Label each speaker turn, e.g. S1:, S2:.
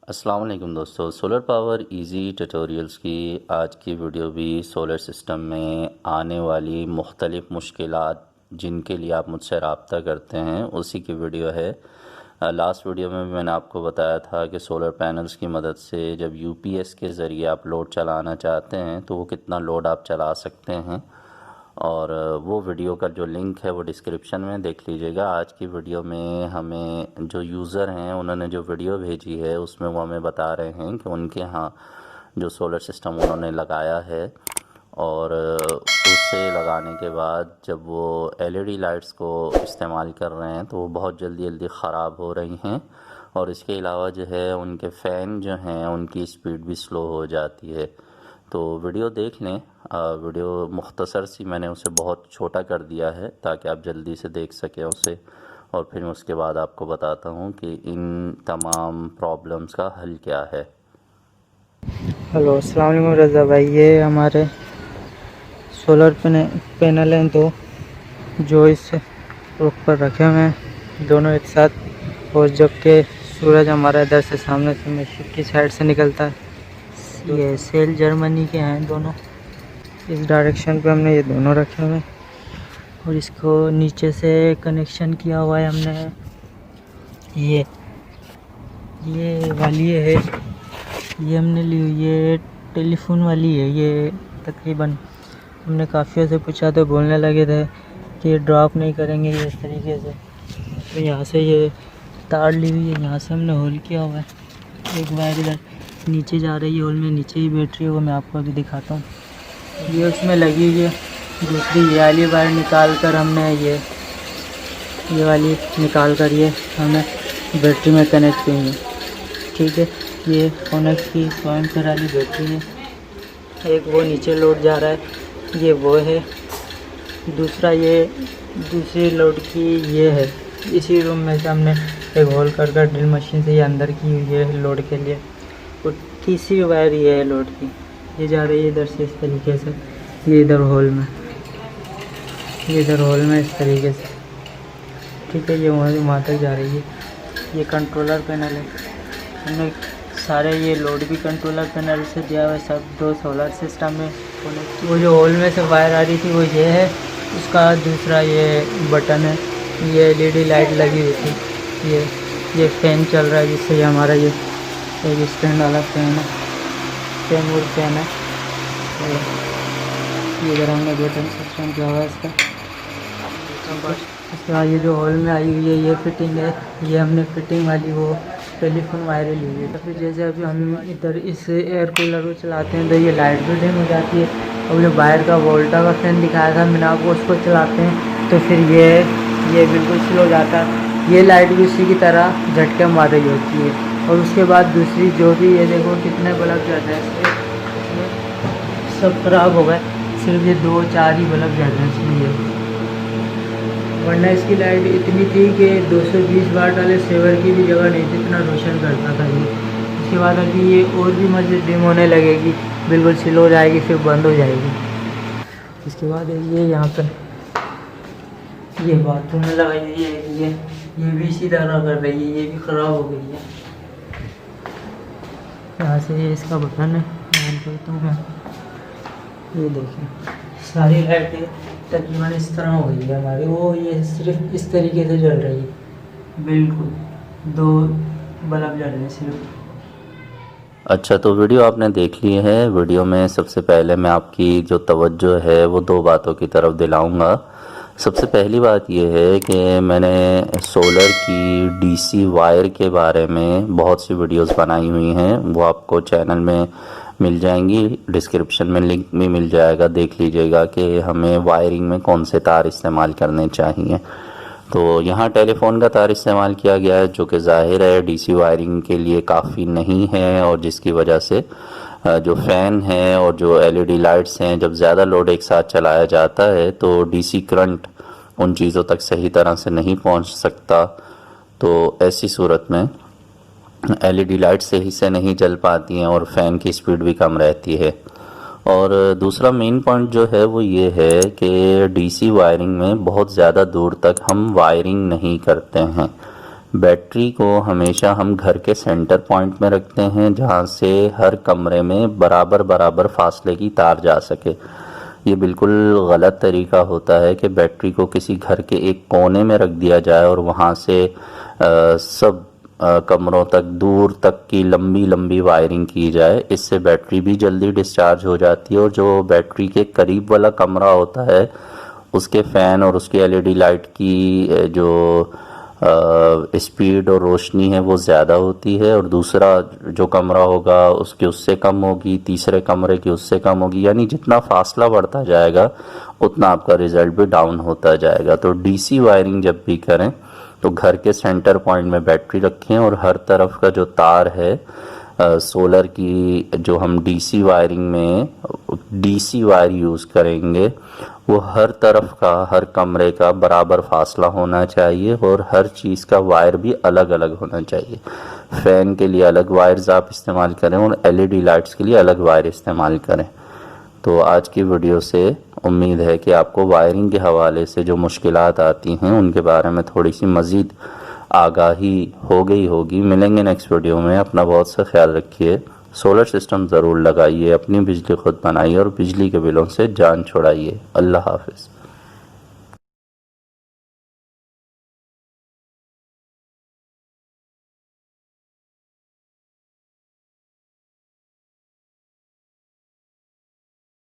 S1: अस्सलाम वालेकुम दोस्तों, सोलर पावर इजी ट्यूटोरियल्स की आज की वीडियो भी सोलर सिस्टम में आने वाली मुख्तलिफ़ मुश्किलात जिनके लिए आप मुझसे रब्ता करते हैं उसी की वीडियो है। लास्ट वीडियो में भी मैंने आपको बताया था कि सोलर पैनल्स की मदद से जब यूपीएस के ज़रिए आप लोड चलाना चाहते हैं तो वो कितना लोड आप चला सकते हैं, और वो वीडियो का जो लिंक है वो डिस्क्रिप्शन में देख लीजिएगा। आज की वीडियो में हमें जो यूज़र हैं उन्होंने जो वीडियो भेजी है उसमें वो हमें बता रहे हैं कि उनके यहाँ जो सोलर सिस्टम उन्होंने लगाया है और उसे लगाने के बाद जब वो एलईडी लाइट्स को इस्तेमाल कर रहे हैं तो वो बहुत जल्दी जल्दी ख़राब हो रही हैं, और इसके अलावा जो है उनके फ़ैन जो हैं उनकी स्पीड भी स्लो हो जाती है। तो वीडियो देख लें। वीडियो मुख्तसर सी मैंने उसे बहुत छोटा कर दिया है ताकि आप जल्दी से देख सकें उसे, और फिर उसके बाद आपको बताता हूँ कि इन तमाम प्रॉब्लम्स का हल क्या है।
S2: हेलो, अस्सलाम वालेकुम रज़ा भाई। ये हमारे सोलर पैनल हैं दो, जो इस रुख पर रखे हुए हैं दोनों एक साथ। और जबकि सूरज हमारा इधर से सामने से मशरिक़ की साइड से निकलता है। ये सेल जर्मनी के हैं दोनों। इस डायरेक्शन पे हमने ये दोनों रखे हुए हैं और इसको नीचे से कनेक्शन किया हुआ है हमने। ये वाली है, ये हमने ली हुई है टेलीफोन वाली है। ये तकरीबन हमने काफ़ी से पूछा तो बोलने लगे थे कि ये ड्रॉप नहीं करेंगे ये इस तरीके से। तो यहाँ से ये तार ली हुई है, यहाँ से हमने होल किया हुआ है। एक वायर इधर नीचे जा रही है होल में, नीचे ही बैटरी होगा, मैं आपको अभी दिखाता हूँ। ये उसमें लगी हुई है। दूसरी ये वाली वायर निकाल कर हमने ये वाली निकाल कर ये हमने बैटरी में कनेक्ट की है। ठीक है, ये फोनेक्स की स्वयं कर वाली बैटरी है। एक वो नीचे लोड जा रहा है, ये वो है। दूसरा ये दूसरी लोड की ये है। इसी रूम में से हमने एक होल कर ड्रिल मशीन से ये अंदर की हुई है लोड के लिए। और तीसरी वायर ये है लोड की, ये जा रही है इधर से इस तरीके से, ये इधर होल में, ये इधर होल में इस तरीके से। ठीक है, ये वहाँ तक जा रही है। ये कंट्रोलर पैनल है। हमने सारे ये लोड भी कंट्रोलर पैनल से दिया हुआ है, सब दो सोलर सिस्टम में। वो जो होल में से वायर आ रही थी वो ये है, उसका दूसरा ये बटन है। ये एलईडी लाइट लगी हुई थी। ये फ़ैन चल रहा है जिससे ये हमारा ये एक स्टैंड वाला फ़ैन है, टेमूर फ़ैन है। ये इधर हमने बटन सिस्टम किया हुआ है इसका। उसके बाद ये जो होल में आई हुई है ये फिटिंग है। ये हमने फिटिंग वाली वो टेलीफोन वायर ली हुई है। तो फिर जैसे अभी हम इधर इस एयर कूलर को चलाते हैं तो ये लाइट भी डिम हो जाती है। और जो बाहर का वोल्टा का फैन दिखाया था मैंने आपको, उसको चलाते हैं तो फिर ये बिल्कुल स्लो हो जाता है। ये लाइट भी उसी की तरह झटके मार रही होती है। और उसके बाद दूसरी जो भी, ये देखो कितने बल्ब जल रहे हैं, सब खराब हो गए। सिर्फ ये 2-4 ही बल्ब जल रहे हैं इसलिए, वरना इसकी लाइट इतनी थी कि 220 वाट वाले सेवर की भी जगह नहीं थी, इतना रोशन करता था ये। उसके बाद अभी ये और भी मज़ीद डिम होने लगेगी, बिल्कुल स्लो हो जाएगी, फिर बंद हो जाएगी। इसके बाद ये यहाँ पर ये बाथरूम में लगाई हुई है। ये भी इसी तरह कर रही है, ये भी ख़राब हो गई है। यहाँ से ये इसका बटन है, ऑन करता हूँ मैं। ये देखें सारी लाइटें तकरीबन इस तरह हो गई है हमारी। वो ये सिर्फ इस तरीके से जल रही है, बिल्कुल 2 बल्ब जल रहे हैं सिर्फ।
S1: अच्छा, तो वीडियो आपने देख ली है। वीडियो में सबसे पहले मैं आपकी जो तवज्जो है वो दो बातों की तरफ दिलाऊंगा। सबसे पहली बात यह है कि मैंने सोलर की डीसी वायर के बारे में बहुत सी वीडियोस बनाई हुई हैं, वो आपको चैनल में मिल जाएंगी, डिस्क्रिप्शन में लिंक भी मिल जाएगा, देख लीजिएगा कि हमें वायरिंग में कौन से तार इस्तेमाल करने चाहिए। तो यहाँ टेलीफोन का तार इस्तेमाल किया गया है जो कि ज़ाहिर है डीसी वायरिंग के लिए काफ़ी नहीं है, और जिसकी वजह से जो फ़ैन है और जो एलईडी लाइट्स हैं, जब ज़्यादा लोड एक साथ चलाया जाता है तो डीसी करंट उन चीज़ों तक सही तरह से नहीं पहुंच सकता। तो ऐसी सूरत में एलईडी लाइट सही से नहीं जल पाती हैं और फ़ैन की स्पीड भी कम रहती है। और दूसरा मेन पॉइंट जो है वो ये है कि डीसी वायरिंग में बहुत ज़्यादा दूर तक हम वायरिंग नहीं करते हैं। बैटरी को हमेशा हम घर के सेंटर पॉइंट में रखते हैं, जहां से हर कमरे में बराबर बराबर फासले की तार जा सके। ये बिल्कुल गलत तरीका होता है कि बैटरी को किसी घर के एक कोने में रख दिया जाए और वहां से सब कमरों तक दूर तक की लंबी लंबी वायरिंग की जाए। इससे बैटरी भी जल्दी डिस्चार्ज हो जाती है और जो बैटरी के करीब वाला कमरा होता है उसके फ़ैन और उसकी एलईडी लाइट की जो स्पीड और रोशनी है वो ज़्यादा होती है, और दूसरा जो कमरा होगा उसकी उससे कम होगी, तीसरे कमरे की उससे कम होगी। यानी जितना फासला बढ़ता जाएगा उतना आपका रिज़ल्ट भी डाउन होता जाएगा। तो डीसी वायरिंग जब भी करें तो घर के सेंटर पॉइंट में बैटरी रखें और हर तरफ का जो तार है सोलर की, जो हम डीसी वायरिंग में डीसी वायर यूज़ करेंगे, वो हर तरफ का, हर कमरे का बराबर फासला होना चाहिए और हर चीज़ का वायर भी अलग अलग होना चाहिए। फ़ैन के लिए अलग वायर्स आप इस्तेमाल करें और एलईडी लाइट्स के लिए अलग वायर इस्तेमाल करें। तो आज की वीडियो से उम्मीद है कि आपको वायरिंग के हवाले से जो मुश्किलात आती हैं उनके बारे में थोड़ी सी मज़ीद आगाही हो गई होगी। मिलेंगे नेक्स्ट वीडियो में। अपना बहुत सा ख्याल रखिए। सोलर सिस्टम ज़रूर लगाइए, अपनी बिजली खुद बनाइए और बिजली के बिलों से जान छुड़ाइए। अल्लाह हाफ़िज़।